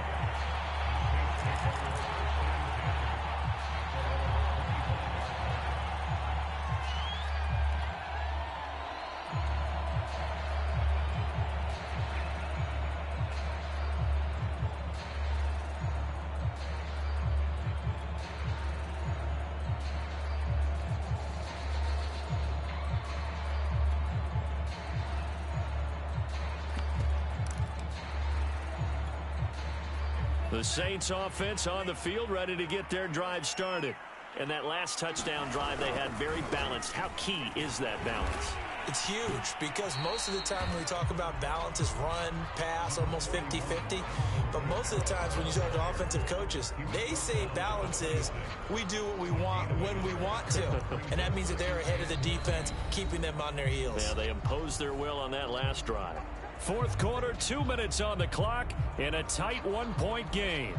Speaker 2: The Saints offense on the field, ready to get their drive started. And that last touchdown drive they had very balanced. How key is that balance?
Speaker 3: It's huge because most of the time when we talk about balance is run, pass, almost 50-50. But most of the times when you talk to offensive coaches, they say balance is we do what we want when we want to. And that means that they're ahead of the defense, keeping them on their heels.
Speaker 2: Yeah, they imposed their will on that last drive. Fourth quarter, 2 minutes on the clock in a tight one-point game.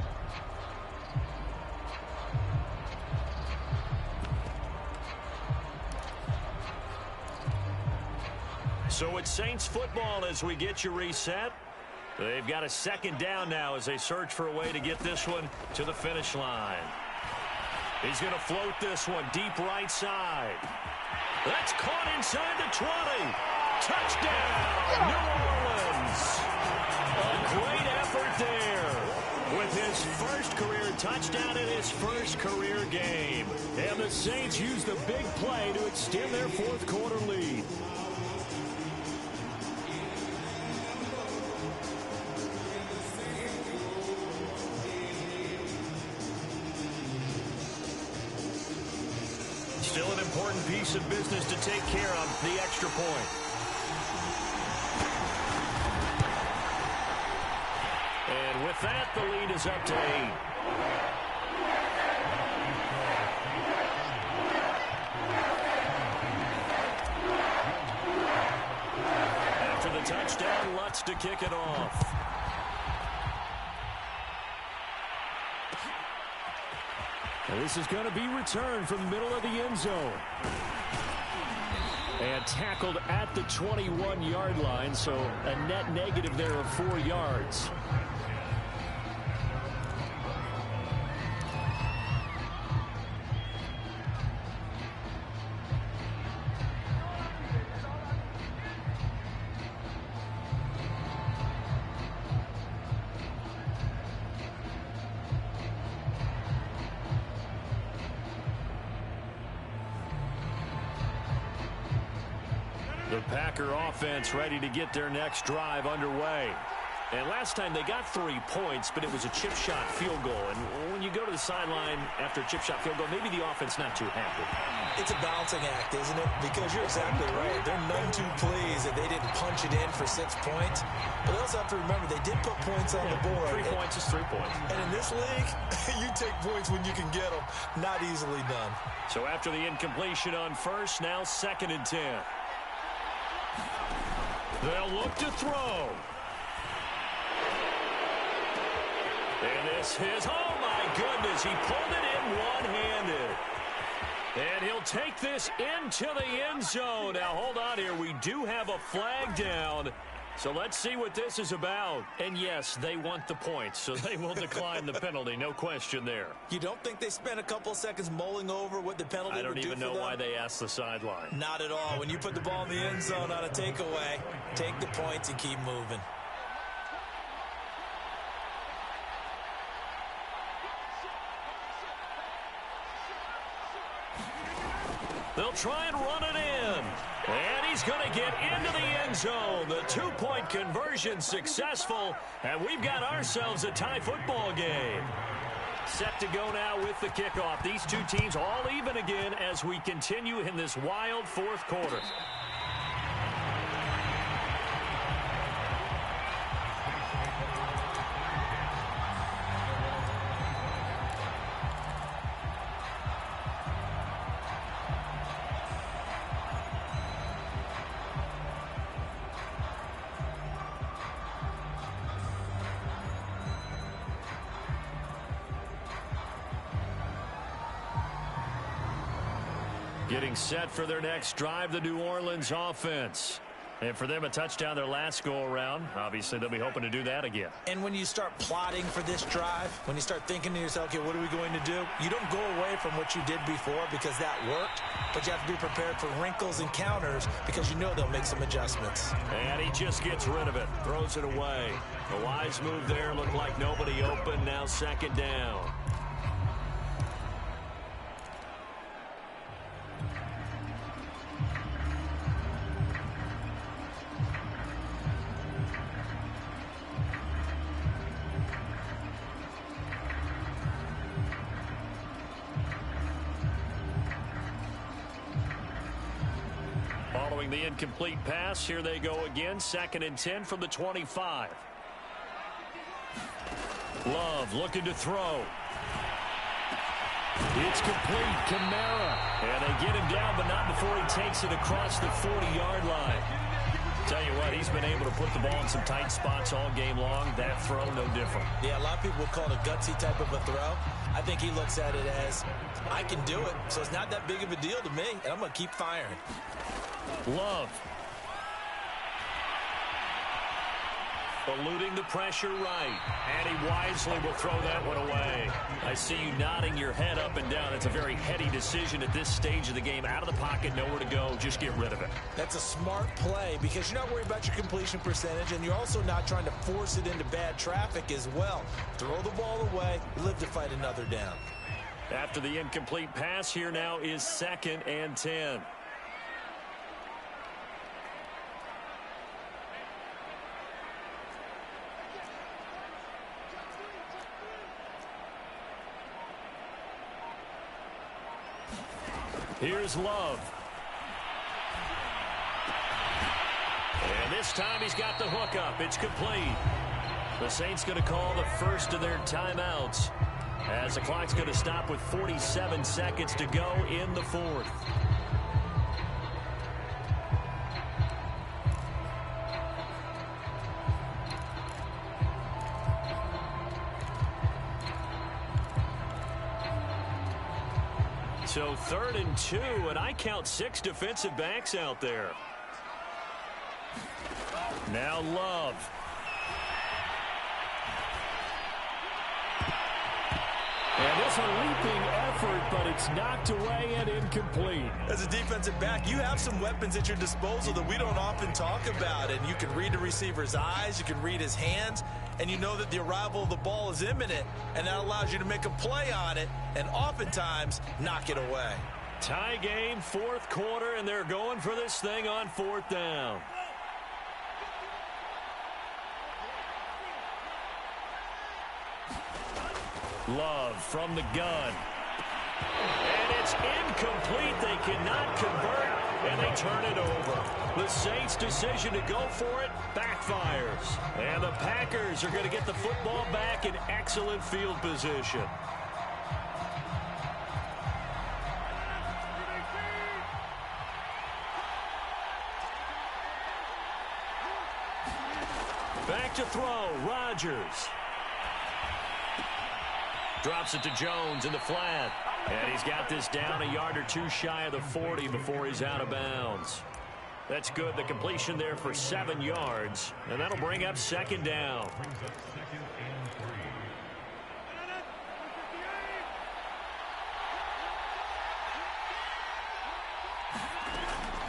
Speaker 2: So it's Saints football as we get you reset. They've got a second down now as they search for a way to get this one to the finish line. He's going to float this one deep right side. That's caught inside the 20. Touchdown, New Orleans. A great effort there with his first career touchdown in his first career game. And the Saints use the big play to extend their fourth quarter lead. Still an important piece of business to take care of, the extra point. And with that, the lead is up to 8. After the touchdown, Lutz to kick it off. And this is going to be returned from the middle of the end zone. And tackled at the 21-yard line, so a net negative there of 4 yards. The Packer offense ready to get their next drive underway. And last time they got 3 points, but it was a chip shot field goal. And when you go to the sideline after a chip shot field goal, maybe the offense not too happy.
Speaker 3: It's a balancing act, isn't it? Because you're exactly right. They're none too pleased that they didn't punch it in for 6 points. But they also have to remember they did put points on the board.
Speaker 2: 3 points is 3 points.
Speaker 3: And in this league, you take points when you can get them. Not easily done.
Speaker 2: So after the incompletion on first, now 2nd and 10. They'll look to throw. And this is, oh my goodness, he pulled it in one-handed. And he'll take this into the end zone. Now, hold on here. We do have a flag down. So let's see what this is about. And yes, they want the points, so they will decline the penalty. No question there.
Speaker 3: You don't think they spent a couple seconds mulling over what the penalty would do for them?
Speaker 2: I don't even know why they asked the sideline.
Speaker 3: Not at all. When you put the ball in the end zone on a takeaway, take the points and keep moving.
Speaker 2: They'll try and run it in. And he's going to get into the end zone. The 2-point conversion successful. And we've got ourselves a tie football game. Set to go now with the kickoff. These two teams all even again as we continue in this wild fourth quarter. Getting set for their next drive, the New Orleans offense. And for them, a touchdown their last go-around. Obviously, they'll be hoping to do that again.
Speaker 3: And when you start plotting for this drive, when you start thinking to yourself, okay, what are we going to do? You don't go away from what you did before because that worked. But you have to be prepared for wrinkles and counters because you know they'll make some adjustments.
Speaker 2: And he just gets rid of it, throws it away. A wise move there, looked like nobody open. Now 2nd down. Following the incomplete pass, here they go again. 2nd and 10 from the 25. Love looking to throw. It's complete. Kamara. And they get him down, but not before he takes it across the 40-yard line. Tell you what, he's been able to put the ball in some tight spots all game long. That throw, no different.
Speaker 3: Yeah, a lot of people would call it a gutsy type of a throw. I think he looks at it as, I can do it, so it's not that big of a deal to me, and I'm going to keep firing.
Speaker 2: Love. Eluding the pressure right. And he wisely will throw that one away. I see you nodding your head up and down. It's a very heady decision at this stage of the game. Out of the pocket, nowhere to go. Just get rid of it.
Speaker 3: That's a smart play because you're not worried about your completion percentage, and you're also not trying to force it into bad traffic as well. Throw the ball away, live to fight another down.
Speaker 2: After the incomplete pass, here now is 2nd and 10. Here's Love. And this time he's got the hook up. It's complete. The Saints going to call the first of their timeouts as the clock's going to stop with 47 seconds to go in the 4th. So 3rd and 2, and I count 6 defensive backs out there. Now Love. And it's a leaping effort, but it's knocked away and incomplete.
Speaker 3: As a defensive back, you have some weapons at your disposal that we don't often talk about. And you can read the receiver's eyes, you can read his hands, and you know that the arrival of the ball is imminent, and that allows you to make a play on it and oftentimes knock it away.
Speaker 2: Tie game, 4th quarter, and they're going for this thing on 4th down. Love from the gun. And it's incomplete. They cannot convert, and they turn it over. The Saints' decision to go for it backfires. And the Packers are going to get the football back in excellent field position. Back to throw, Rodgers. Drops it to Jones in the flat. And he's got this down a yard or two shy of the 40 before he's out of bounds. That's good. The completion there for 7 yards. And that'll bring up 2nd down.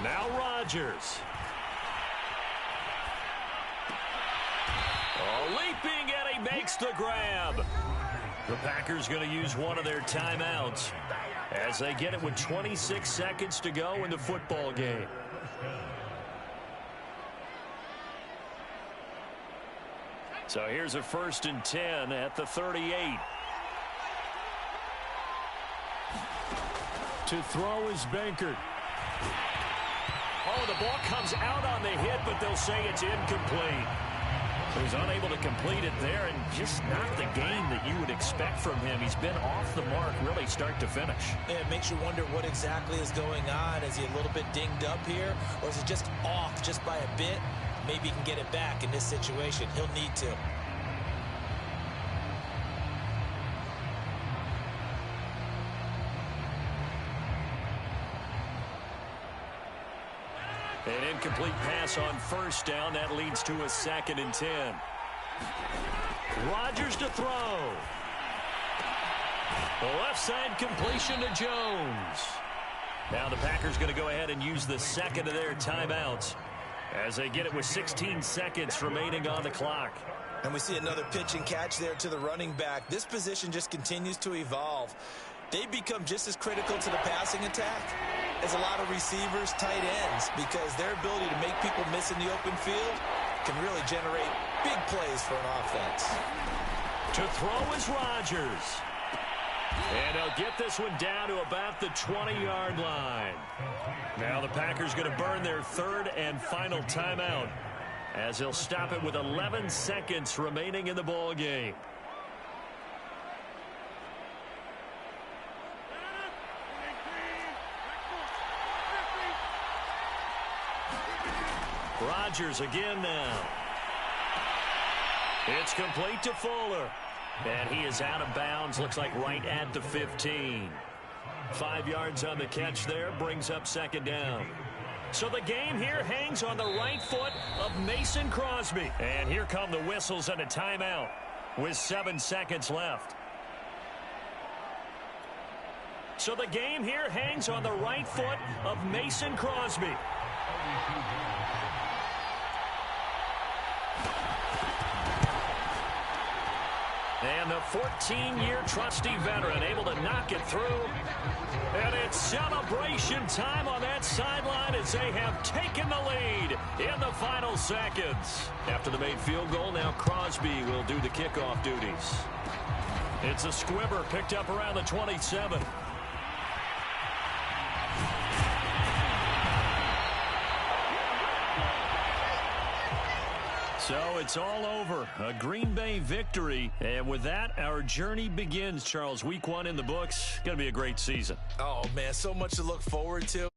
Speaker 2: Now Rodgers. Oh, leaping, and he makes the grab. The Packers going to use one of their timeouts as they get it with 26 seconds to go in the football game. So here's a 1st and 10 at the 38. To throw is Bankert. Oh, the ball comes out on the hit, but they'll say it's incomplete. So he's unable to complete it there, and just not the game that you would expect from him. He's been off the mark really start to finish.
Speaker 3: Yeah, it makes you wonder what exactly is going on. Is he a little bit dinged up here, or is it just off just by a bit? Maybe he can get it back in this situation. He'll need to.
Speaker 2: An incomplete pass on 1st down. That leads to a 2nd and 10. Rodgers to throw. The left side completion to Jones. Now the Packers going to go ahead and use the 2nd of their timeouts as they get it with 16 seconds remaining on the clock.
Speaker 3: And we see another pitch and catch there to the running back. This position just continues to evolve. They become just as critical to the passing attack as a lot of receivers, tight ends, because their ability to make people miss in the open field can really generate big plays for an offense.
Speaker 2: To throw is Rodgers. And he'll get this one down to about the 20-yard line. Now the Packers going to burn their 3rd and final timeout as they'll stop it with 11 seconds remaining in the ball game. Rodgers again now. It's complete to Fuller. And he is out of bounds, looks like right at the 15. 5 yards on the catch there, brings up 2nd down. So the game here hangs on the right foot of Mason Crosby. And here come the whistles and a timeout with 7 seconds left. So the game here hangs on the right foot of Mason Crosby. And the 14-year trusty veteran able to knock it through. And it's celebration time on that sideline as they have taken the lead in the final seconds. After the made field goal, now Crosby will do the kickoff duties. It's a squibber picked up around the 27. So it's all over. A Green Bay victory. And with that, our journey begins, Charles. Week 1 in the books. Going to be a great season.
Speaker 3: Oh, man, so much to look forward to.